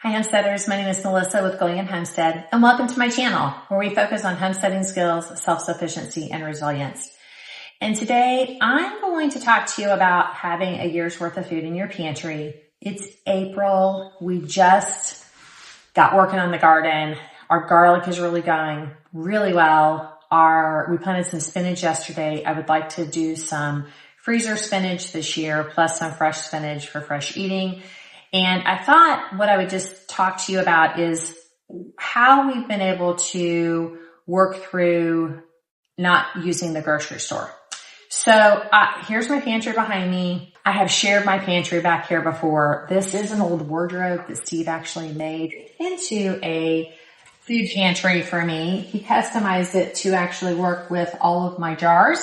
Hi homesteaders, my name is Melissa with Going in Homestead, and welcome to my channel where we focus on homesteading skills, self-sufficiency, and resilience. And today I'm going to talk to you about having a year's worth of food in your pantry. It's April. We just got working on the garden. Our garlic is really going really well. We planted some spinach yesterday. I would like to do some freezer spinach this year, plus some fresh spinach for fresh eating. And I thought what I would just talk to you about is how we've been able to work through not using the grocery store. So here's my pantry behind me. I have shared my pantry back here before. This is an old wardrobe that Steve actually made into a food pantry for me. He customized it to actually work with all of my jars,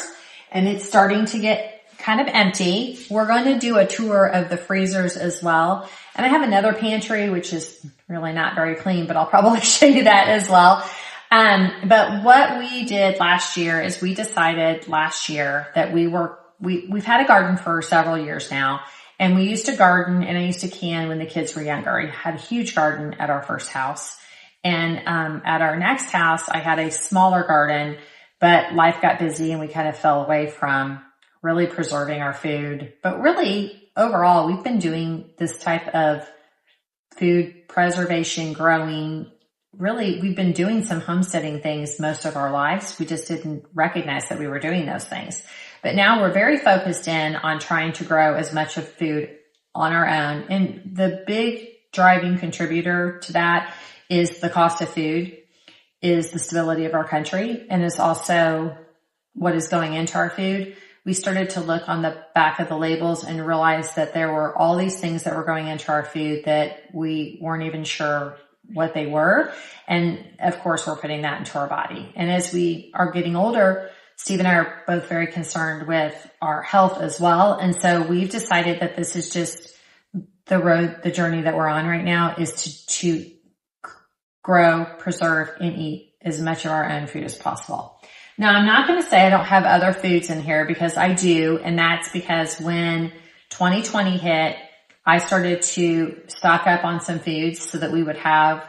and it's starting to get kind of empty. We're going to do a tour of the freezers as well. And I have another pantry, which is really not very clean, but I'll probably show you that as well. But what we did last year is we decided last year that we've had a garden for several years now. And we used to garden, and I used to can when the kids were younger. I had a huge garden at our first house. And at our next house, I had a smaller garden, but life got busy and we kind of fell away from really preserving our food. But really, overall, we've been doing this type of food preservation, growing. Really, we've been doing some homesteading things most of our lives. We just didn't recognize that we were doing those things. But now we're very focused in on trying to grow as much of food on our own. And the big driving contributor to that is the cost of food, is the stability of our country, and is also what is going into our food. We started to look on the back of the labels and realized that there were all these things that were going into our food that we weren't even sure what they were. And of course, we're putting that into our body. And as we are getting older, Steve and I are both very concerned with our health as well. And so we've decided that this is just the journey that we're on right now, is to grow, preserve, and eat as much of our own food as possible. Now, I'm not going to say I don't have other foods in here, because I do. And that's because when 2020 hit, I started to stock up on some foods so that we would have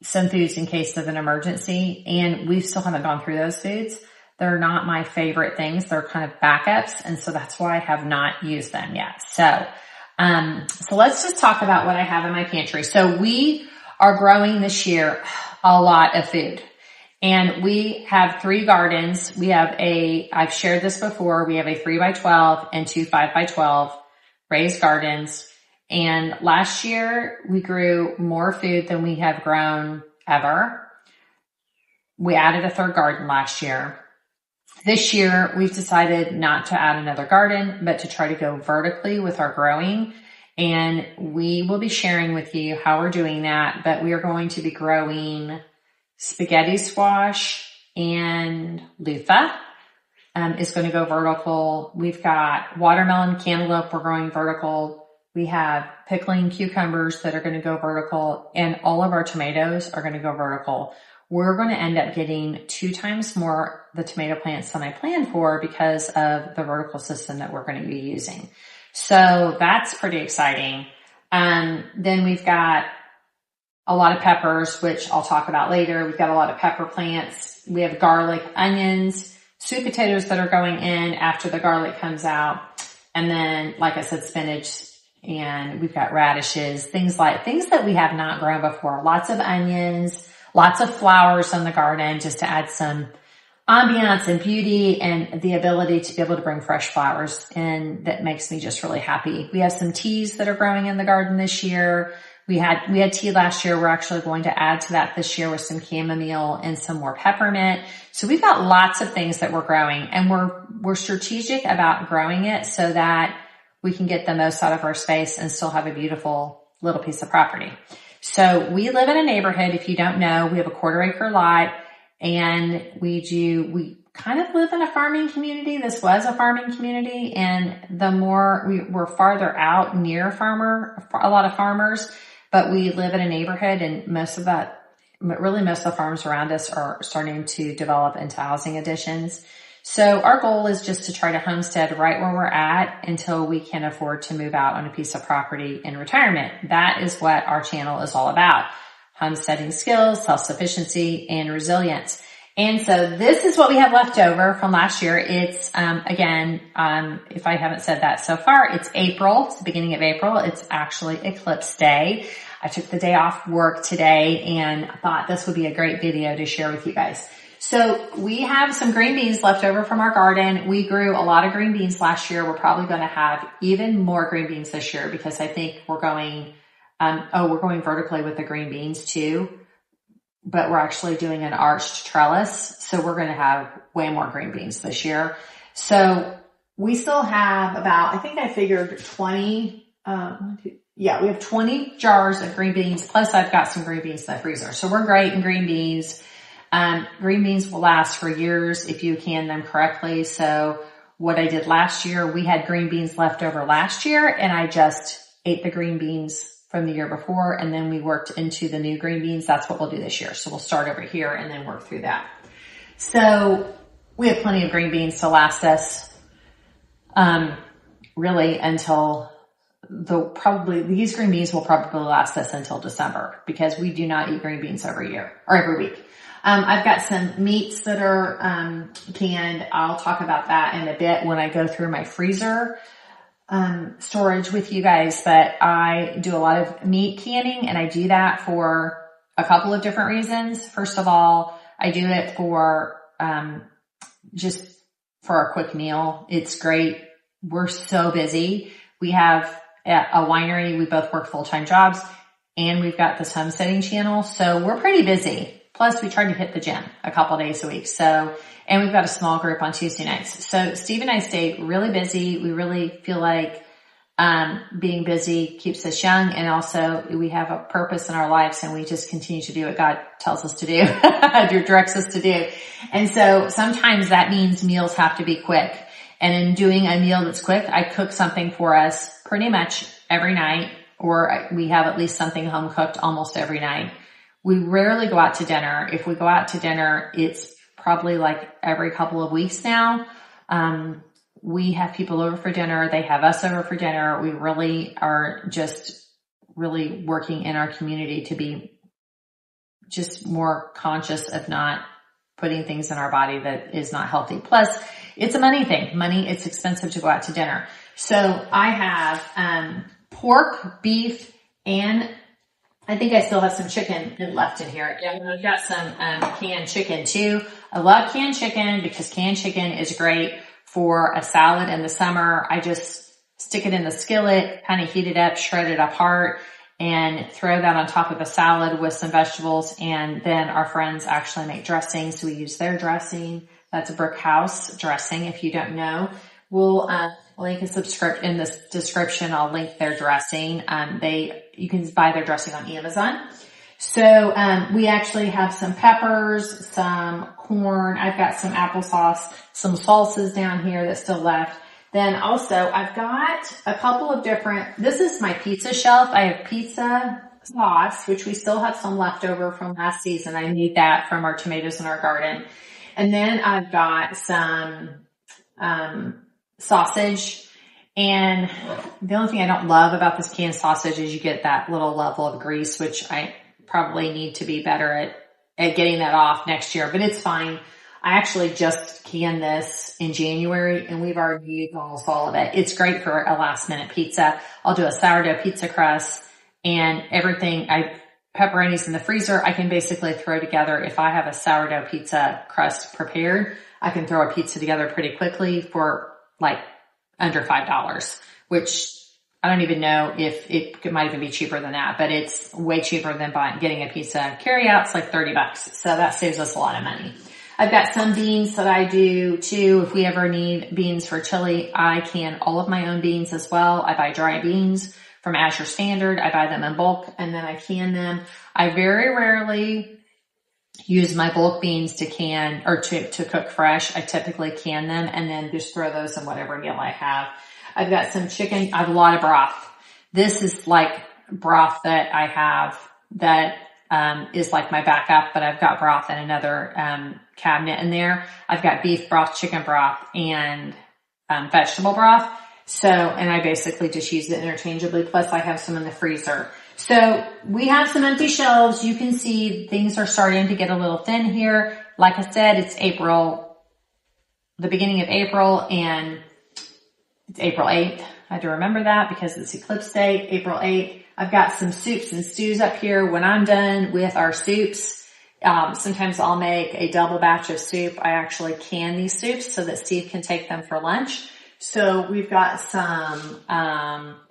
some foods in case of an emergency. And we still haven't gone through those foods. They're not my favorite things. They're kind of backups. And so that's why I have not used them yet. So let's just talk about what I have in my pantry. So we are growing this year a lot of food. And we have 3 gardens. I've shared this before, we have a 3x12 and 2 5x12 raised gardens. And last year we grew more food than we have grown ever. We added a 3rd garden last year. This year we've decided not to add another garden, but to try to go vertically with our growing. And we will be sharing with you how we're doing that, but we are going to be growing spaghetti squash and loofah is going to go vertical. We've got watermelon cantaloupe, we're growing vertical. We have pickling cucumbers that are going to go vertical, and all of our tomatoes are going to go vertical. We're going to end up getting 2 times more the tomato plants than I planned for because of the vertical system that we're going to be using. So that's pretty exciting. Then we've got a lot of peppers, which I'll talk about later. We've got a lot of pepper plants. We have garlic, onions, sweet potatoes that are going in after the garlic comes out. And then, like I said, spinach, and we've got radishes, things that we have not grown before. Lots of onions, lots of flowers in the garden, just to add some ambiance and beauty and the ability to be able to bring fresh flowers. And that makes me just really happy. We have some teas that are growing in the garden this year. We had tea last year. We're actually going to add to that this year with some chamomile and some more peppermint. So we've got lots of things that we're growing, and we're strategic about growing it so that we can get the most out of our space and still have a beautiful little piece of property. So we live in a neighborhood. If you don't know, we have a 1/4 acre lot, and we kind of live in a farming community. This was a farming community, and the more we're farther out near a lot of farmers. But we live in a neighborhood, and most of the farms around us are starting to develop into housing additions. So our goal is just to try to homestead right where we're at until we can afford to move out on a piece of property in retirement. That is what our channel is all about. Homesteading skills, self-sufficiency, and resilience. And so this is what we have left over from last year. It's, if I haven't said that so far, it's April. It's the beginning of April. It's actually Eclipse Day. I took the day off work today and thought this would be a great video to share with you guys. So we have some green beans left over from our garden. We grew a lot of green beans last year. We're probably going to have even more green beans this year because I think we're going vertically with the green beans too, but we're actually doing an arched trellis. So we're going to have way more green beans this year. So we still have about, I think I figured 20, we have 20 jars of green beans. Plus I've got some green beans in the freezer. So we're great in green beans. Green beans will last for years if you can them correctly. So what I did last year, we had green beans left over last year and I just ate the green beans from the year before and then we worked into the new green beans. That's what we'll do this year. So we'll start over here and then work through that. So we have plenty of green beans to last us, really until these green beans will probably last us until December because we do not eat green beans every week. I've got some meats that are canned. I'll talk about that in a bit when I go through my freezer storage with you guys. But I do a lot of meat canning, and I do that for a couple of different reasons. First of all, I do it for just for a quick meal. It's great. We're so busy. We have a winery. We both work full-time jobs, and we've got this homesteading channel, so we're pretty busy. Plus, we try to hit the gym a couple days a week. So, and we've got a small group on Tuesday nights. So Steve and I stay really busy. We really feel like being busy keeps us young. And also we have a purpose in our lives and we just continue to do what God tells us to do, directs us to do. And so sometimes that means meals have to be quick. And in doing a meal that's quick, I cook something for us pretty much every night, or we have at least something home cooked almost every night. We rarely go out to dinner. If we go out to dinner, it's probably like every couple of weeks now. We have people over for dinner. They have us over for dinner. We really are just really working in our community to be just more conscious of not putting things in our body that is not healthy. Plus, it's a money thing. It's expensive to go out to dinner. So I have pork, beef, and I think I still have some chicken left in here. Yeah, I've got some canned chicken too. I love canned chicken because canned chicken is great for a salad in the summer. I just stick it in the skillet, kind of heat it up, shred it apart, and throw that on top of a salad with some vegetables. And then our friends actually make dressing, so we use their dressing. That's a Brick House dressing, if you don't know. We'll link in this description. I'll link their dressing. You can buy their dressing on Amazon. So we actually have some peppers, some corn. I've got some applesauce, some salsas down here that's still left. Then also I've got a couple of this is my pizza shelf. I have pizza sauce, which we still have some left over from last season. I need that from our tomatoes in our garden. And then I've got some sausage. And the only thing I don't love about this canned sausage is you get that little level of grease, which I probably need to be better at getting that off next year, but it's fine. I actually just canned this in January and we've already used almost all of it. It's great for a last minute pizza. I'll do a sourdough pizza crust and everything. Pepperonis in the freezer. I can basically throw together, if I have a sourdough pizza crust prepared, I can throw a pizza together pretty quickly for like under $5, which I don't even know if it might even be cheaper than that, but it's way cheaper than getting a pizza carry out. It's like $30. So that saves us a lot of money. I've got some beans that I do too. If we ever need beans for chili, I can all of my own beans as well. I buy dry beans from Azure Standard. I buy them in bulk and then I can them. I very rarely use my bulk beans to can or to cook fresh. I typically can them and then just throw those in whatever meal I have. I've got some chicken. I have a lot of broth. This is like broth that I have that is like my backup, but I've got broth in another cabinet in there. I've got beef broth, chicken broth, and vegetable broth. So, and I basically just use it interchangeably. Plus I have some in the freezer. So we have some empty shelves. You can see things are starting to get a little thin here. Like I said, it's April, the beginning of April, and it's April 8th. I had to remember that because it's eclipse day, April 8th. I've got some soups and stews up here. When I'm done with our soups, sometimes I'll make a double batch of soup. I actually can these soups so that Steve can take them for lunch. So we've got some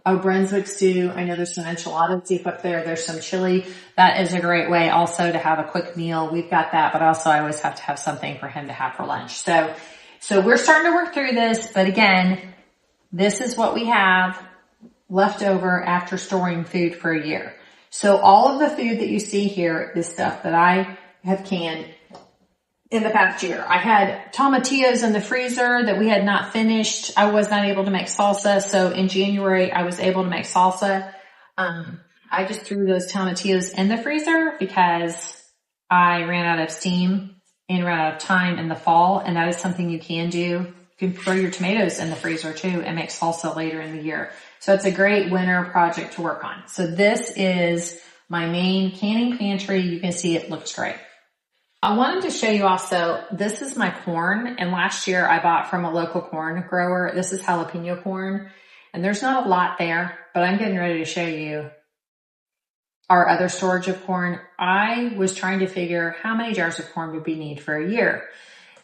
Brunswick stew. I know there's some enchilada soup up there. There's some chili. That is a great way also to have a quick meal. We've got that, but also I always have to have something for him to have for lunch. So we're starting to work through this, but again, this is what we have left over after storing food for a year. So all of the food that you see here is stuff that I have canned in the past year. I had tomatillos in the freezer that we had not finished. I was not able to make salsa. So in January, I was able to make salsa. I just threw those tomatillos in the freezer because I ran out of steam and ran out of time in the fall. And that is something you can do. You can throw your tomatoes in the freezer too and make salsa later in the year. So it's a great winter project to work on. So this is my main canning pantry. You can see it looks great. I wanted to show you also, this is my corn. And last year I bought from a local corn grower. This is jalapeno corn. And there's not a lot there, but I'm getting ready to show you our other storage of corn. I was trying to figure how many jars of corn would we need for a year.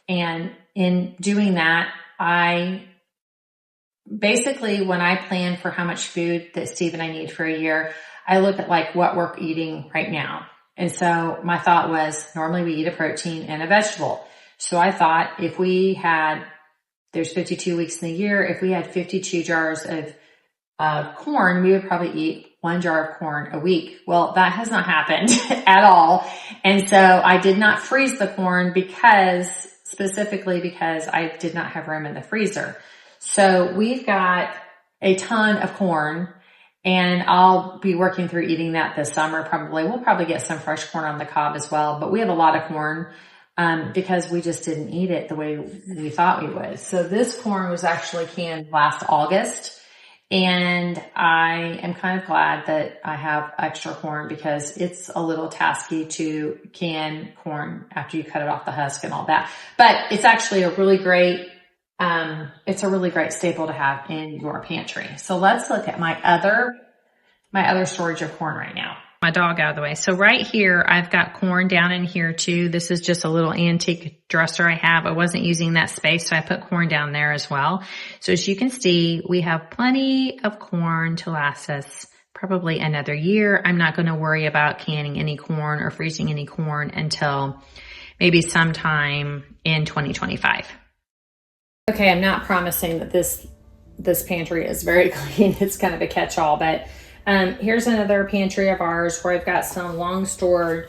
And in doing that, basically, when I plan for how much food that Steve and I need for a year, I look at like what we're eating right now. And so my thought was normally we eat a protein and a vegetable. So I thought if we had, there's 52 weeks in the year, if we had 52 jars of corn, we would probably eat 1 jar of corn a week. Well, that has not happened at all. And so I did not freeze the corn specifically because I did not have room in the freezer. So we've got a ton of corn, and I'll be working through eating that this summer probably. We'll probably get some fresh corn on the cob as well, but we have a lot of corn because we just didn't eat it the way we thought we would. So this corn was actually canned last August, and I am kind of glad that I have extra corn because it's a little tasky to can corn after you cut it off the husk and all that. But it's actually a really great staple to have in your pantry. So let's look at my other storage of corn right now. My dog out of the way. So right here, I've got corn down in here too. This is just a little antique dresser I have. I wasn't using that space, so I put corn down there as well. So as you can see, we have plenty of corn to last us probably another year. I'm not going to worry about canning any corn or freezing any corn until maybe sometime in 2025. Okay, I'm not promising that this pantry is very clean. It's kind of a catch-all, but here's another pantry of ours where I've got some long-term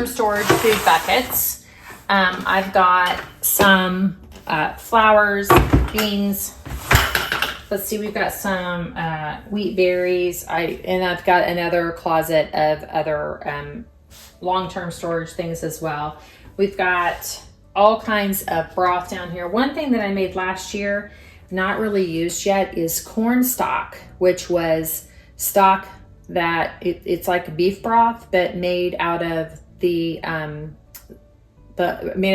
storage food buckets. I've got some flours, beans. Let's see, we've got some wheat berries. And I've got another closet of other long-term storage things as well. We've got all kinds of broth down here. One thing that I made last year, not really used yet, is corn stock, which was stock that it's like beef broth, but made out of made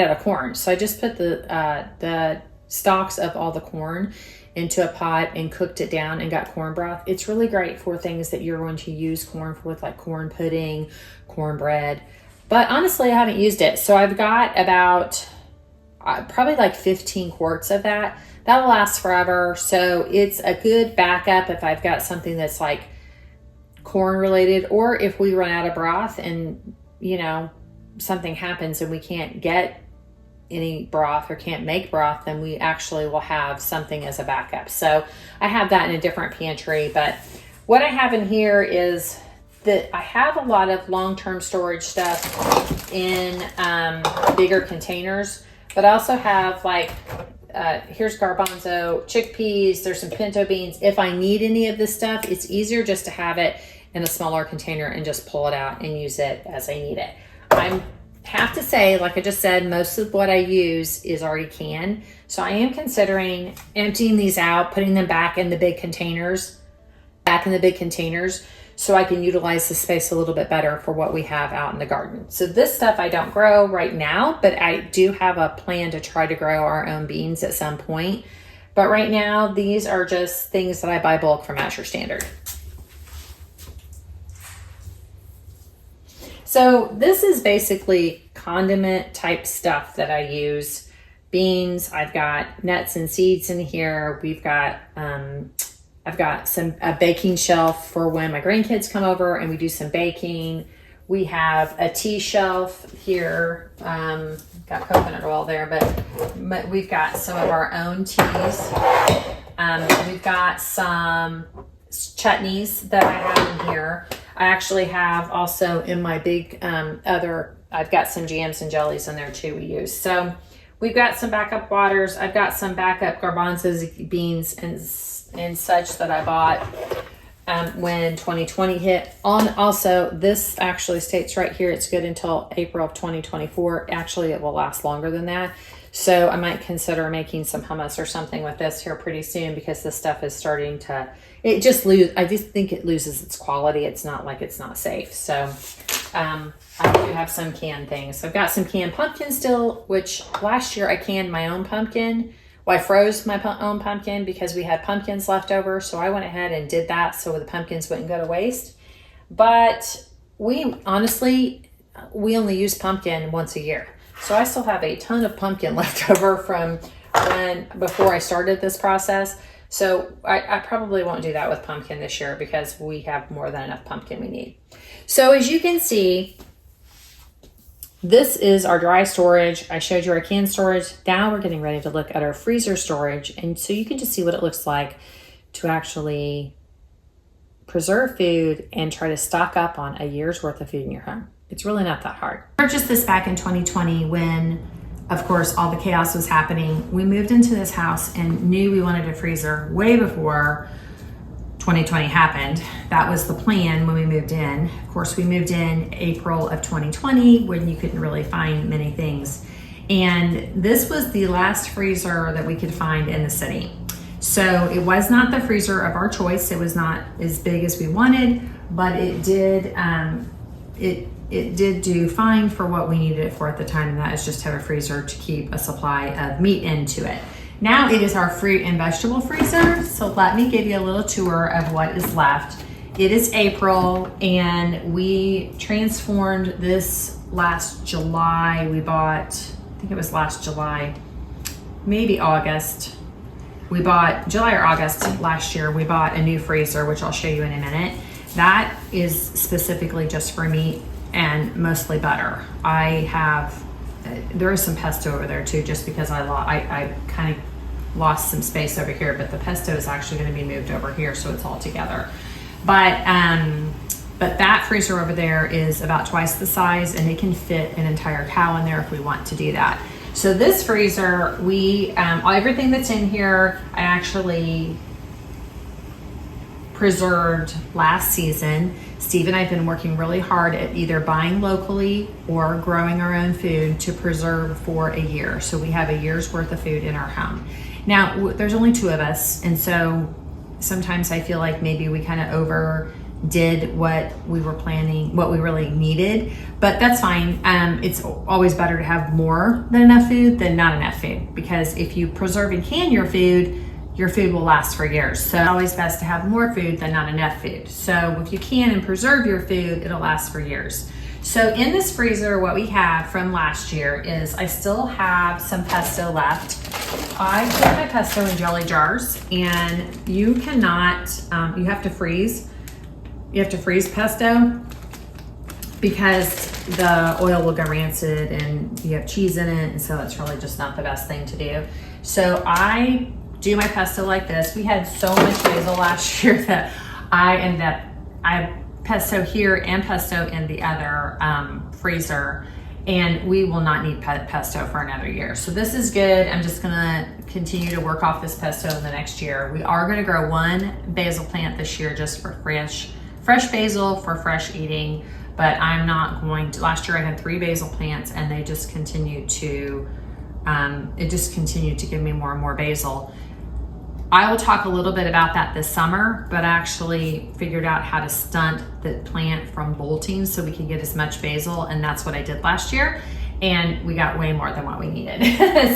out of corn. So I just put the stalks of all the corn into a pot and cooked it down and got corn broth. It's really great for things that you're going to use corn for, like corn pudding, cornbread. But honestly, I haven't used it. So I've got about probably like 15 quarts of that. That'll last forever. So it's a good backup if I've got something that's like corn related, or if we run out of broth and, something happens and we can't get any broth or can't make broth, then we actually will have something as a backup. So I have that in a different pantry. But what I have in here is that I have a lot of long-term storage stuff in bigger containers, but I also have here's garbanzo, chickpeas, there's some pinto beans. If I need any of this stuff, it's easier just to have it in a smaller container and just pull it out and use it as I need it. I have to say, like I just said, most of what I use is already canned. So I am considering emptying these out, putting them back in the big containers, so I can utilize the space a little bit better for what we have out in the garden. So this stuff I don't grow right now, but I do have a plan to try to grow our own beans at some point. But right now, these are just things that I buy bulk from Asher Standard. So this is basically condiment type stuff that I use. Beans, I've got nuts and seeds in here. We've got, I've got a baking shelf for when my grandkids come over and we do some baking. We have a tea shelf here. Got coconut oil there, but we've got some of our own teas. We've got some chutneys that I have in here. I actually have also in my big I've got some jams and jellies in there too we use. So we've got some backup waters. I've got some backup garbanzos, beans, and such that I bought when 2020 hit. Also, this actually states right here it's good until April of 2024. Actually, it will last longer than that. So I might consider making some hummus or something with this here pretty soon, because this stuff is starting to, I just think it loses its quality. It's not like it's not safe. So I do have some canned things. So I've got some canned pumpkin still, which last year I canned my own pumpkin. Well, I froze my own pumpkin because we had pumpkins left over. So I went ahead and did that so the pumpkins wouldn't go to waste. But we honestly only use pumpkin once a year. So I still have a ton of pumpkin left over from before I started this process. So I probably won't do that with pumpkin this year because we have more than enough pumpkin we need. So as you can see, this is our dry storage. I showed you our canned storage. Now we're getting ready to look at our freezer storage. And so you can just see what it looks like to actually preserve food and try to stock up on a year's worth of food in your home. It's really not that hard. I purchased this back in 2020 when, of course, all the chaos was happening. We moved into this house and knew we wanted a freezer way before 2020 happened. That was the plan when we moved in. Of course, we moved in April of 2020 when you couldn't really find many things. And this was the last freezer that we could find in the city. So it was not the freezer of our choice. It was not as big as we wanted, but it did it did do fine for what we needed it for at the time, and that is just have a freezer to keep a supply of meat into it. Now it is our fruit and vegetable freezer, so let me give you a little tour of what is left. It is April, and we transformed this last July. We bought, I think it was last July, maybe August. We bought July or August last year. We bought a new freezer, which I'll show you in a minute. That is specifically just for meat and mostly butter. There is some pesto over there too, just because I kind of lost some space over here, but the pesto is actually going to be moved over here, so it's all together. But that freezer over there is about twice the size, and it can fit an entire cow in there if we want to do that. So this freezer, everything that's in here, I actually preserved last season. Steve and I have been working really hard at either buying locally or growing our own food to preserve for a year. So we have a year's worth of food in our home. Now, there's only two of us, and so sometimes I feel like maybe we kind of overdid what we were planning, what we really needed, but that's fine. It's always better to have more than enough food than not enough food, because if you preserve and can your food will last for years. So it's always best to have more food than not enough food. So if you can and preserve your food, it'll last for years. So in this freezer, what we have from last year is I still have some pesto left. I put my pesto in jelly jars, and you cannot, you have to freeze pesto because the oil will go rancid and you have cheese in it, and so it's really just not the best thing to do. So I do my pesto like this. We had so much basil last year that I have pesto here and pesto in the other freezer, and we will not need pesto for another year. So this is good. I'm just gonna continue to work off this pesto in the next year. We are gonna grow one basil plant this year just for fresh fresh basil for fresh eating, but I'm not going to. Last year I had 3 basil plants and they just continued to, it just continued to give me more and more basil. I will talk a little bit about that this summer, but I actually figured out how to stunt the plant from bolting so we could get as much basil, and that's what I did last year. And we got way more than what we needed.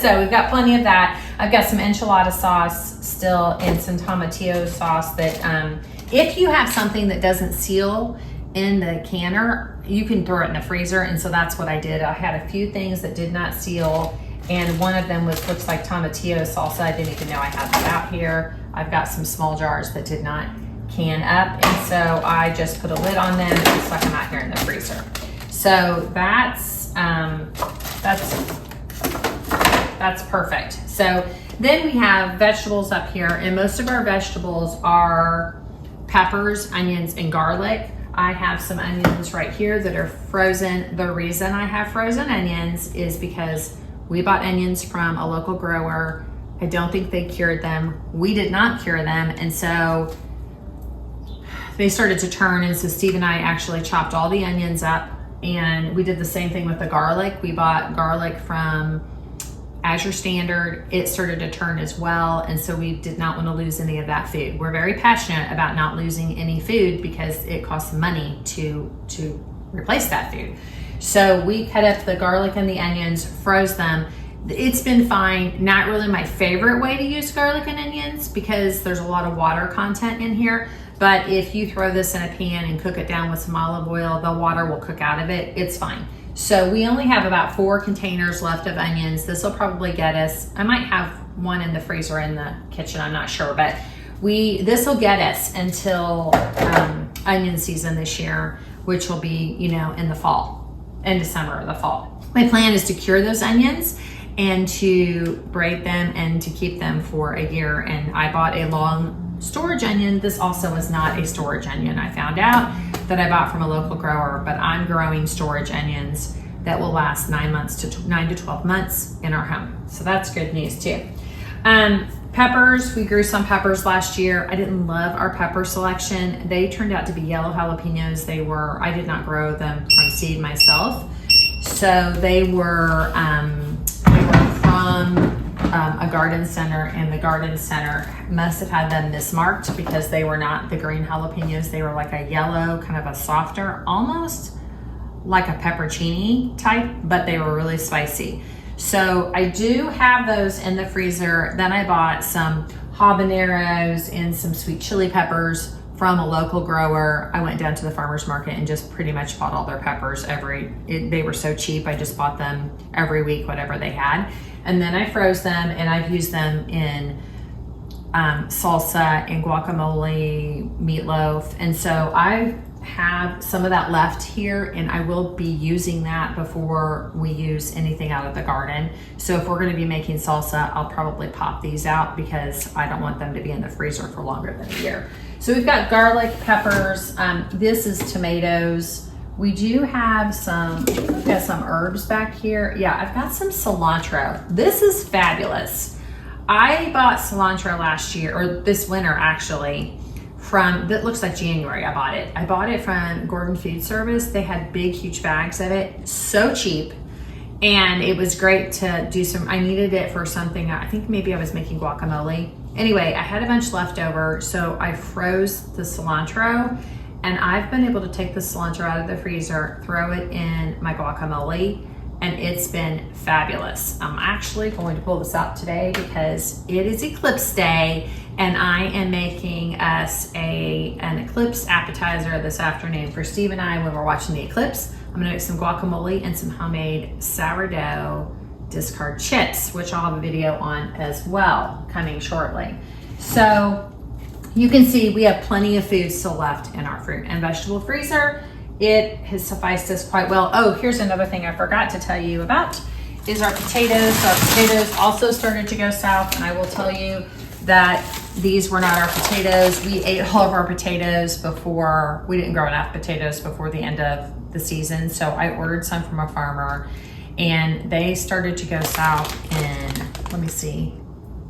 So we've got plenty of that. I've got some enchilada sauce still and some tomatillo sauce that if you have something that doesn't seal in the canner, you can throw it in the freezer. And so that's what I did. I had a few things that did not seal, and one of them looks like tomatillo salsa. I didn't even know I had that out here. I've got some small jars that did not can up, and so I just put a lid on them and stuck them out here in the freezer. So that's perfect. So then we have vegetables up here, and most of our vegetables are peppers, onions, and garlic. I have some onions right here that are frozen. The reason I have frozen onions is because we bought onions from a local grower. I don't think they cured them. We did not cure them, and so they started to turn, and so Steve and I actually chopped all the onions up. And we did the same thing with the garlic. We bought garlic from Azure Standard. It started to turn as well. And so we did not want to lose any of that food. We're very passionate about not losing any food because it costs money to replace that food. So we cut up the garlic and the onions, froze them. It's been fine. Not really my favorite way to use garlic and onions because there's a lot of water content in here. But if you throw this in a pan and cook it down with some olive oil, the water will cook out of it. It's fine. So we only have about 4 containers left of onions. This will probably get us, I might have one in the freezer in the kitchen, I'm not sure, but this will get us until onion season this year, which will be, in the fall, in December or the fall. My plan is to cure those onions and to braid them and to keep them for a year. And I bought a long storage onion. This also is not a storage onion. I found out that I bought from a local grower, but I'm growing storage onions that will last 9 to 12 months in our home. So that's good news too. Peppers, we grew some peppers last year. I didn't love our pepper selection. They turned out to be yellow jalapenos. I did not grow them from seed myself. So they were from a garden center, and the garden center must have had them mismarked because they were not the green jalapenos. They were like a yellow, kind of a softer, almost like a peppercini type, but they were really spicy. So I do have those in the freezer. Then I bought some habaneros and some sweet chili peppers from a local grower. I went down to the farmer's market and just pretty much bought all their peppers they were so cheap. I just bought them every week, whatever they had. And then I froze them, and I've used them in salsa and guacamole, meatloaf. And so I have some of that left here, and I will be using that before we use anything out of the garden. So if we're going to be making salsa, I'll probably pop these out because I don't want them to be in the freezer for longer than a year. So we've got garlic, peppers. This is tomatoes. We do have we've got some herbs back here. Yeah, I've got some cilantro. This is fabulous. I bought cilantro last year, or this winter actually, that looks like January I bought it. I bought it from Gordon Food Service. They had big, huge bags of it, so cheap. And it was great to do I needed it for something, I think maybe I was making guacamole. Anyway, I had a bunch left over, so I froze the cilantro, and I've been able to take the cilantro out of the freezer, throw it in my guacamole, and it's been fabulous. I'm actually going to pull this out today because it is Eclipse Day, and I am making us an eclipse appetizer this afternoon for Steve and I when we're watching the eclipse. I'm gonna make some guacamole and some homemade sourdough discard chips, which I'll have a video on as well coming shortly. So you can see we have plenty of food still left in our fruit and vegetable freezer. It has sufficed us quite well. Oh, here's another thing I forgot to tell you about is our potatoes. So our potatoes also started to go south, and I will tell you that these were not our potatoes. We ate all of our potatoes we didn't grow enough potatoes before the end of the season. So I ordered some from a farmer, and they started to go south in, let me see,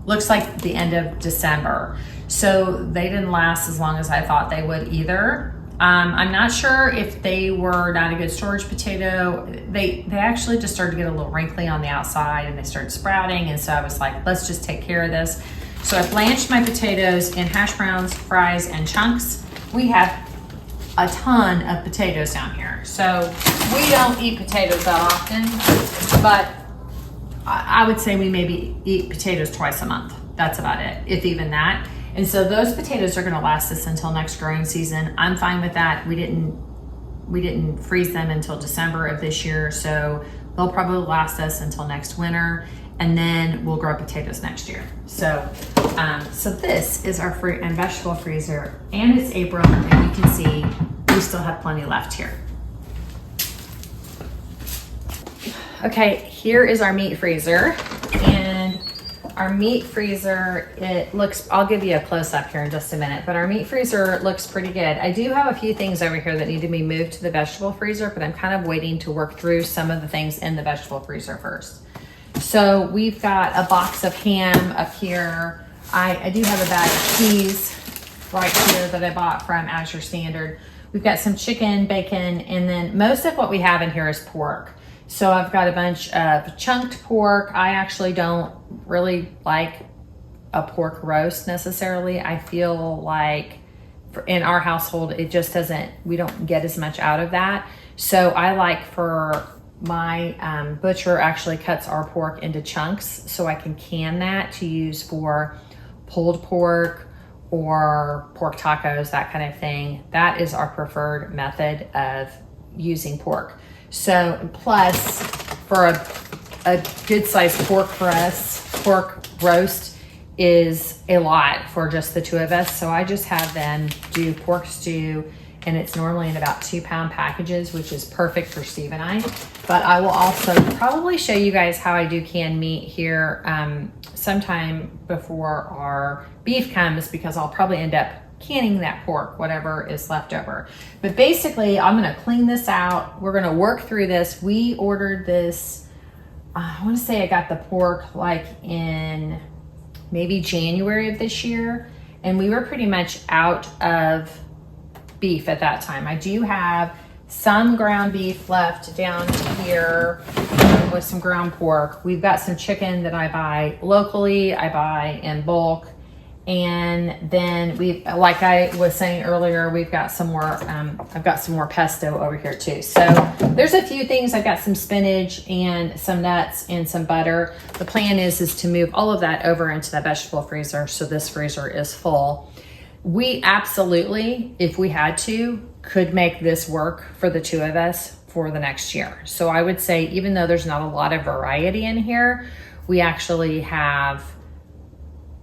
looks like the end of December. So they didn't last as long as I thought they would either. I'm not sure if they were not a good storage potato. They actually just started to get a little wrinkly on the outside and they started sprouting. And so I was like, let's just take care of this. So I blanched my potatoes in hash browns, fries, and chunks. We have a ton of potatoes down here. So we don't eat potatoes that often, but I would say we maybe eat potatoes twice a month. That's about it, if even that. And so those potatoes are gonna last us until next growing season. I'm fine with that. We didn't freeze them until December of this year, so they'll probably last us until next winter, and then we'll grow potatoes next year. So, so this is our fruit and vegetable freezer, and it's April, and you can see we still have plenty left here. Okay, here is our meat freezer, and our meat freezer, it looks, I'll give you a close up here in just a minute, but our meat freezer looks pretty good. I do have a few things over here that need to be moved to the vegetable freezer, but I'm kind of waiting to work through some of the things in the vegetable freezer first. So we've got a box of ham up here. I do have a bag of peas right here that I bought from Azure Standard. We've got some chicken, bacon, and then most of what we have in here is pork. So I've got a bunch of chunked pork. I actually don't really like a pork roast necessarily. I feel like in our household, it just doesn't, we don't get as much out of that. So I like for my butcher actually cuts our pork into chunks so I can can that to use for pulled pork or pork tacos, that kind of thing. That is our preferred method of using pork. So plus for a good sized pork roast is a lot for just the two of us. So I just have them do pork stew, and it's normally in about 2-pound packages, which is perfect for Steve and I. But I will also probably show you guys how I do canned meat here sometime before our beef comes, because I'll probably end up canning that pork, whatever is left over. But basically, I'm gonna clean this out. We're gonna work through this. We ordered this, I wanna say I got the pork like in maybe January of this year, and we were pretty much out of beef at that time. I do have some ground beef left down here with some ground pork. We've got some chicken that I buy locally, I buy in bulk. And then we, like I was saying earlier, we've got some more, I've got some more pesto over here too. So there's a few things. I've got some spinach and some nuts and some butter. The plan is to move all of that over into the vegetable freezer, so this freezer is full. We absolutely, if we had to, could make this work for the two of us for the next year. So I would say, even though there's not a lot of variety in here, we actually have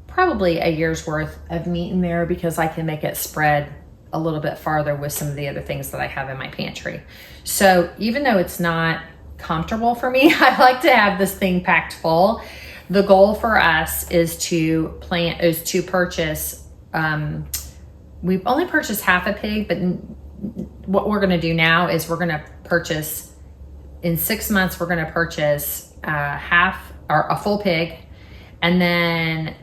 probably a year's worth of meat in there, because I can make it spread a little bit farther with some of the other things that I have in my pantry. So even though it's not comfortable for me, I like to have this thing packed full. The goal for us is to purchase, we've only purchased half a pig, but what we're gonna do now is we're gonna purchase, in 6 months, we're gonna purchase half or a full pig. And then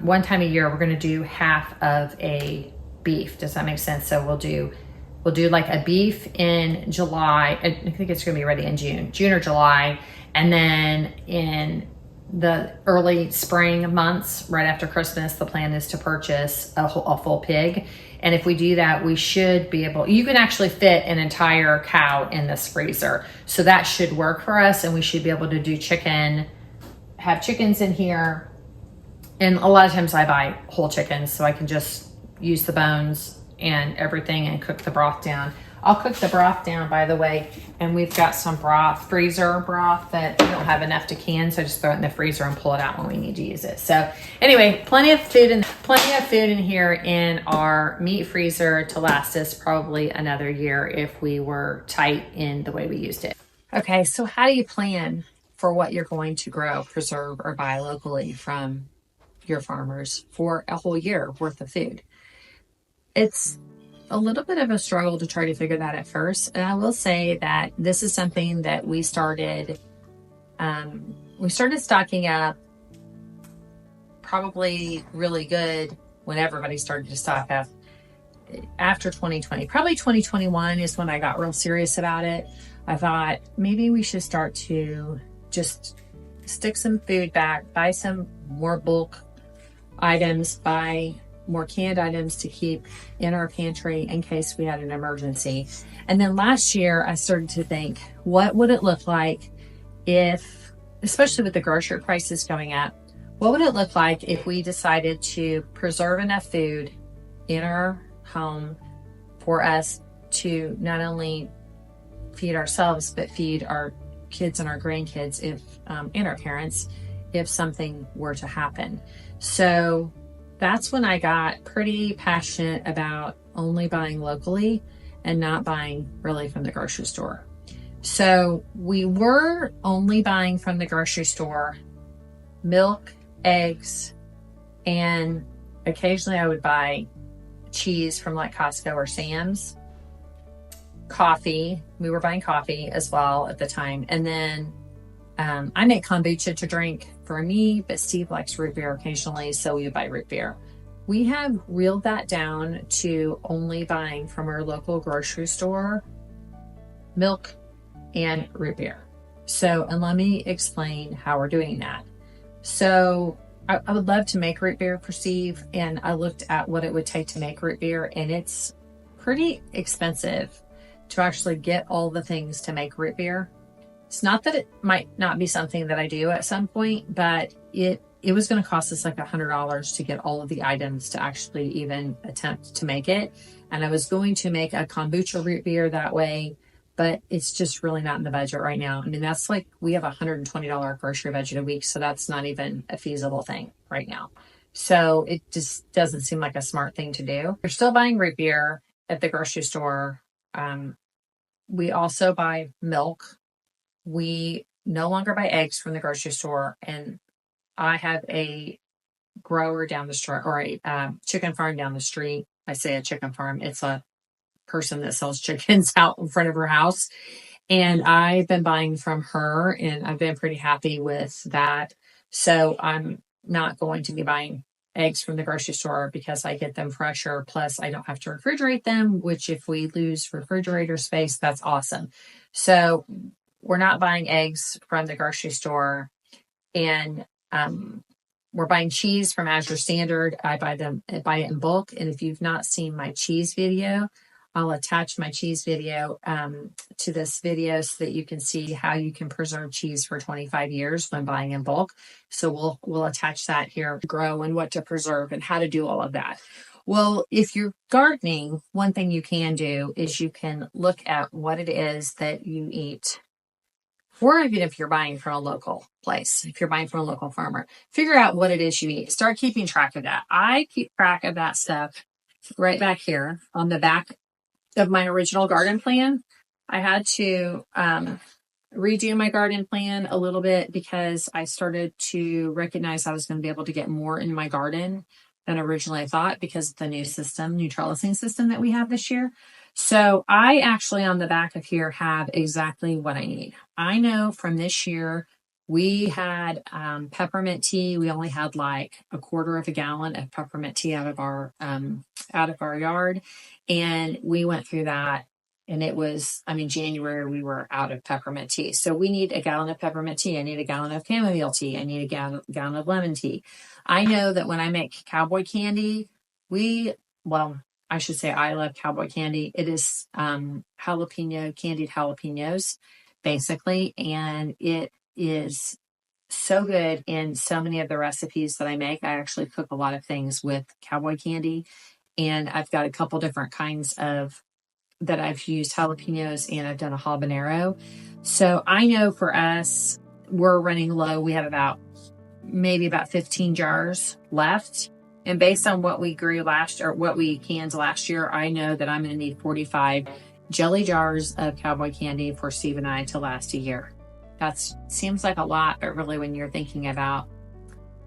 one time a year, we're gonna do half of a beef. Does that make sense? So we'll do like a beef in July. I think it's gonna be ready in June or July. And then in the early spring months, right after Christmas, the plan is to purchase a full pig. And if we do that, we should be able, you can actually fit an entire cow in this freezer. So that should work for us, and we should be able to do chicken, have chickens in here. And a lot of times I buy whole chickens, so I can just use the bones and everything and cook the broth down. I'll cook the broth down, by the way, and we've got some broth, freezer broth, that we don't have enough to can, so I just throw it in the freezer and pull it out when we need to use it. So anyway, plenty of food in here in our meat freezer to last us probably another year if we were tight in the way we used it. Okay, so how do you plan for what you're going to grow, preserve, or buy locally from your farmers for a whole year worth of food? It's a little bit of a struggle to try to figure that at first. And I will say that this is something that we started stocking up probably really good when everybody started to stock up. after 2020, probably 2021 is when I got real serious about it. I thought maybe we should start to just stick some food back, buy some more bulk items, buy more canned items to keep in our pantry in case we had an emergency. And then last year I started to think, what would it look like if, especially with the grocery prices going up, what would it look like if we decided to preserve enough food in our home for us to not only feed ourselves, but feed our kids and our grandkids if and our parents if something were to happen. So that's when I got pretty passionate about only buying locally and not buying really from the grocery store. So we were only buying from the grocery store milk, eggs, and occasionally I would buy cheese from like Costco or Sam's. Coffee, we were buying coffee as well at the time. And then I make kombucha to drink for me, but Steve likes root beer occasionally, so we would buy root beer. We have reeled that down to only buying from our local grocery store milk and root beer. So, and let me explain how we're doing that. So I would love to make root beer for Steve, and I looked at what it would take to make root beer, and it's pretty expensive to actually get all the things to make root beer. It's not that it might not be something that I do at some point, but it was going to cost us like $100 to get all of the items to actually even attempt to make it. And I was going to make a kombucha root beer that way, but it's just really not in the budget right now. I mean, that's like, we have a $120 grocery budget a week, so that's not even a feasible thing right now. So it just doesn't seem like a smart thing to do. We're still buying root beer at the grocery store. We also buy milk. We no longer buy eggs from the grocery store. And I have a grower down the street, or a chicken farm down the street. I say a chicken farm. It's a person that sells chickens out in front of her house. And I've been buying from her, and I've been pretty happy with that. So I'm not going to be buying eggs from the grocery store because I get them fresher. Plus, I don't have to refrigerate them, which if we lose refrigerator space, that's awesome. So we're not buying eggs from the grocery store, and we're buying cheese from Azure Standard. I buy it in bulk. And if you've not seen my cheese video, I'll attach my cheese video to this video so that you can see how you can preserve cheese for 25 years when buying in bulk. So we'll attach that here, grow and what to preserve and how to do all of that. Well, if you're gardening, one thing you can do is you can look at what it is that you eat. Or even if you're buying from a local place, if you're buying from a local farmer, figure out what it is you eat. Start keeping track of that. I keep track of that stuff right back here on the back of my original garden plan. I had to redo my garden plan a little bit because I started to recognize I was going to be able to get more in my garden than originally I thought because of the new trellising system that we have this year. So I actually on the back of here have exactly what I need. I know from this year we had peppermint tea. We only had like a quarter of a gallon of peppermint tea out of our yard, and we went through that. And it was, January, we were out of peppermint tea. So we need a gallon of peppermint tea. I need a gallon of chamomile tea. I need a gallon of lemon tea. I know that when I make cowboy candy, I should say I love cowboy candy. It is candied jalapenos, basically. And it is so good in so many of the recipes that I make. I actually cook a lot of things with cowboy candy. And I've got a couple different kinds that I've used jalapenos, and I've done a habanero. So I know for us, we're running low. We have about 15 jars left. And based on what we grew what we canned last year, I know that I'm going to need 45 jelly jars of cowboy candy for Steve and I to last a year. That seems like a lot, but really when you're thinking about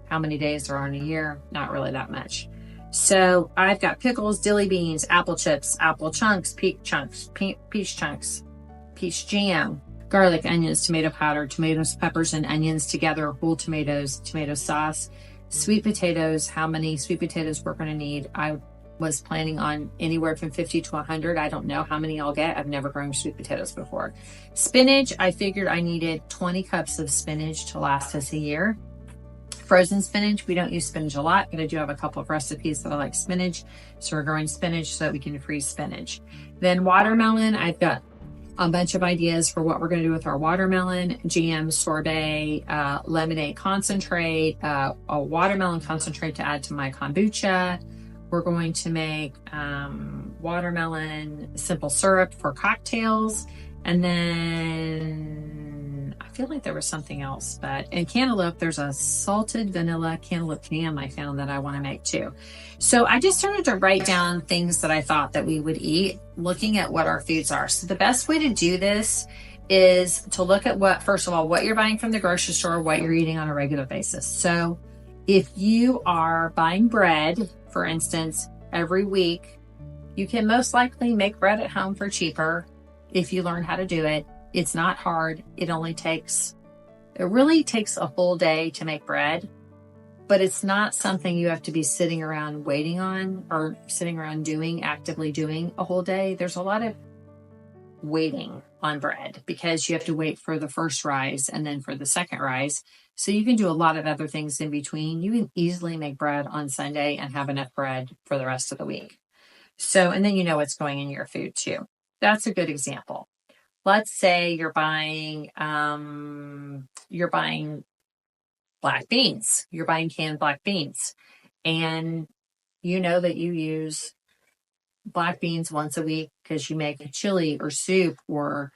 how many days there are in a year, not really that much. So I've got pickles, dilly beans, apple chips, apple chunks, peach chunks, peach jam, garlic, onions, tomato powder, tomatoes, peppers, and onions together, whole tomatoes, tomato sauce, sweet potatoes. How many sweet potatoes we're going to need? was planning on anywhere from 50 to 100. I don't know how many I'll get. I've never grown sweet potatoes before. Spinach, I figured I needed 20 cups of spinach to last us a year. Frozen spinach, we don't use spinach a lot, but I do have a couple of recipes that I like spinach. So we're growing spinach so that we can freeze spinach. Then watermelon, I've got a bunch of ideas for what we're going to do with our watermelon: jam, sorbet, lemonade concentrate, a watermelon concentrate to add to my kombucha. We're going to make watermelon simple syrup for cocktails. And then I feel like there was something else, but in cantaloupe, there's a salted vanilla cantaloupe jam I found that I want to make too. So I just started to write down things that I thought that we would eat, looking at what our foods are. So the best way to do this is to look at first of all, what you're buying from the grocery store, what you're eating on a regular basis. So if you are buying bread, for instance, every week, you can most likely make bread at home for cheaper if you learn how to do it. It's not hard. It really takes a full day to make bread, but it's not something you have to be sitting around waiting on or sitting around actively doing a whole day. There's a lot of waiting on bread because you have to wait for the first rise and then for the second rise. So you can do a lot of other things in between. You can easily make bread on Sunday and have enough bread for the rest of the week. So, and then you know what's going in your food too. That's a good example. Let's say you're buying black beans. You're buying canned black beans, and you know that you use black beans once a week because you make chili or soup or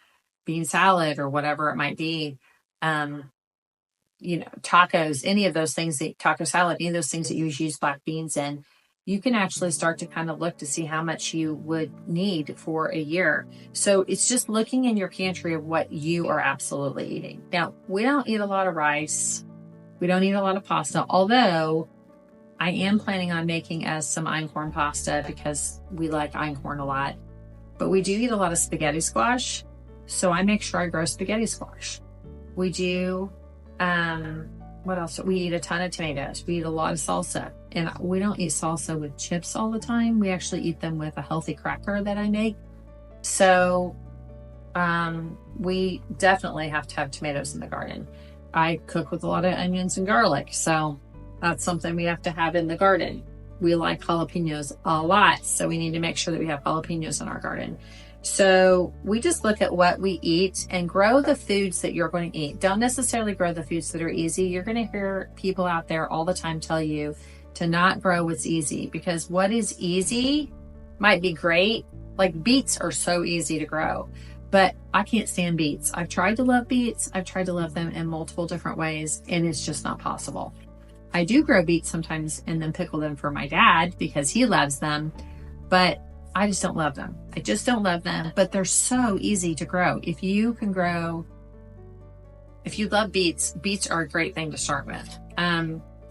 bean salad or whatever it might be. Tacos, any of those things, taco salad, any of those things that you use black beans in. You can actually start to kind of look to see how much you would need for a year. So it's just looking in your pantry of what you are absolutely eating. Now, we don't eat a lot of rice. We don't eat a lot of pasta, although I am planning on making us some einkorn pasta because we like einkorn a lot. But we do eat a lot of spaghetti squash. So I make sure I grow spaghetti squash. We do, what else? We eat a ton of tomatoes. We eat a lot of salsa. And we don't eat salsa with chips all the time. We actually eat them with a healthy cracker that I make. So we definitely have to have tomatoes in the garden. I cook with a lot of onions and garlic. So that's something we have to have in the garden. We like jalapenos a lot. So we need to make sure that we have jalapenos in our garden. So we just look at what we eat and grow the foods that you're going to eat. Don't necessarily grow the foods that are easy. You're going to hear people out there all the time tell you to not grow what's easy, because what is easy might be great. Like beets are so easy to grow, but I can't stand beets. I've tried to love beets. I've tried to love them in multiple different ways, and it's just not possible. I do grow beets sometimes and then pickle them for my dad because he loves them, but I just don't love them. I just don't love them, but they're so easy to grow. If you love beets, beets are a great thing to start with.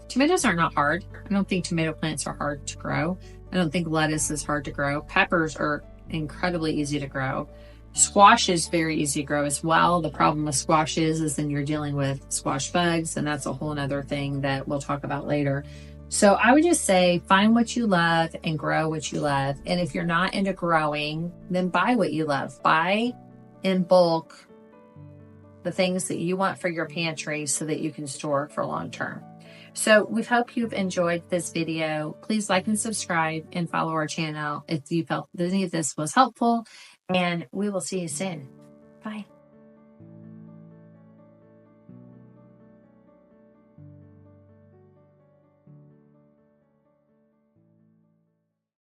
Tomatoes are not hard. I don't think tomato plants are hard to grow. I don't think lettuce is hard to grow. Peppers are incredibly easy to grow. Squash is very easy to grow as well. The problem with squash is then you're dealing with squash bugs, and that's a whole nother thing that we'll talk about later. So I would just say find what you love and grow what you love. And if you're not into growing, then buy what you love. Buy in bulk the things that you want for your pantry so that you can store for long term. So we hope you've enjoyed this video. Please like and subscribe and follow our channel if you felt that any of this was helpful. And we will see you soon. Bye.